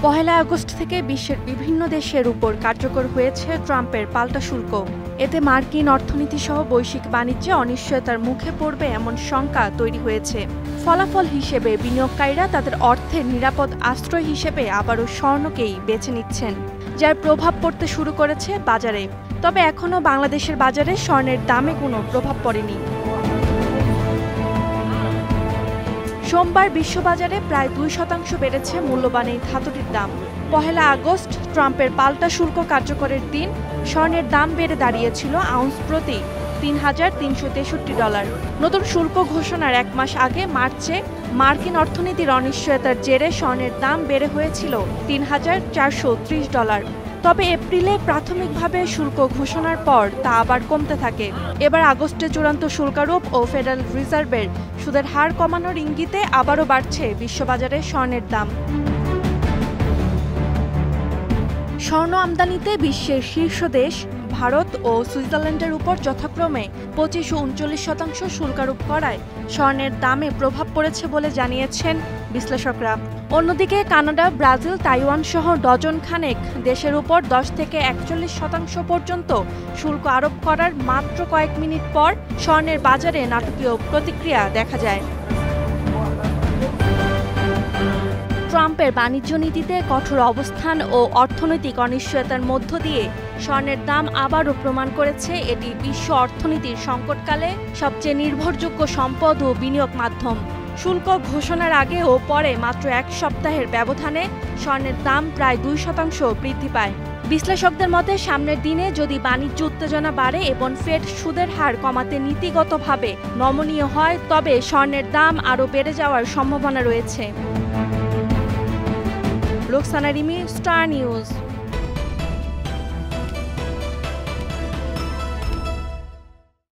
পহেলা August থেকে বিশ্বের বিভিন্ন দেশের উপর কার্যকর হয়েছে ট্রাম্পের পাল্টা শুল্ক। এতে মার্কিন অর্থনীতি সহ বৈশ্বিক বাণিজ্যে অনিশ্চয়তার মুখে পড়বে এমন শঙ্কা তৈরি হয়েছে। ফলাফল হিসেবে বিনিয়োগকারীরা তাদের অর্থের নিরাপদ আশ্রয় হিসেবে আবারও স্বর্ণকেই বেছে নিচ্ছেন, যার প্রভাব পড়তে শুরু করেছে বাজারে। তবে এখনও বাংলাদেশের বাজারে স্বর্ণের দামে কোনো প্রভাব পড়েনি। সোমবার বিশ্ববাজারে প্রায় 2% বেড়েছে মূল্যবান এই ধাতুটির দাম। পহেলা আগস্ট ট্রাম্পের পাল্টা শুল্ক কার্যকরের দিন স্বর্ণের দাম বেড়ে দাঁড়িয়েছিল আউন্স প্রতি $3,363। নতুন শুল্ক ঘোষণার এক মাস আগে মার্চে মার্কিন অর্থনীতির অনিশ্চয়তার জেরে স্বর্ণের দাম বেড়ে হয়েছিল $3,430। তবে এপ্রিলে প্রাথমিকভাবে শুল্ক ঘোষণার পর তা আবার কমতে থাকে। এবার আগস্টে চূড়ান্ত শুল্কারোপ ও ফেডারেল রিজার্ভের সুদের হার কমানোর ইঙ্গিতে আবারও বাড়ছে বিশ্ববাজারে স্বর্ণের দাম। স্বর্ণ আমদানিতে বিশ্বের শীর্ষ দেশ ভারত ও সুইজারল্যান্ডের উপর যথাক্রমে 25 ও 39% শুল্কারোপ করায় স্বর্ণের দামে প্রভাব পড়েছে বলে জানিয়েছেন বিশ্লেষকরা। অন্যদিকে কানাডা, ব্রাজিল, তাইওয়ান সহ ডজন খানেক দেশের উপর 10 থেকে 41% পর্যন্ত শুল্ক আরোপ করার মাত্র কয়েক মিনিট পর স্বর্ণের বাজারে নাটকীয় প্রতিক্রিয়া দেখা যায়। ট্রাম্পের বাণিজ্য নীতিতে কঠোর অবস্থান ও অর্থনৈতিক অনিশ্চয়তার মধ্য দিয়ে স্বর্ণের দাম আবারও প্রমাণ করেছে এটি বিশ্ব অর্থনীতির সংকটকালে সবচেয়ে নির্ভরযোগ্য সম্পদ ও বিনিয়োগ মাধ্যম। শুল্ক ঘোষণার আগে ও পরে মাত্র এক সপ্তাহের ব্যবধানে স্বর্ণের দাম প্রায় 2% বৃদ্ধি পায়। বিশ্লেষকদের মতে সামনের দিনে যদি বাণিজ্য উত্তেজনা বাড়ে এবং ফেড সুদের হার কমাতে নীতিগতভাবে নমনীয় হয়, তবে স্বর্ণের দাম আরও বেড়ে যাওয়ার সম্ভাবনা রয়েছে। Roksana Rimi, star news.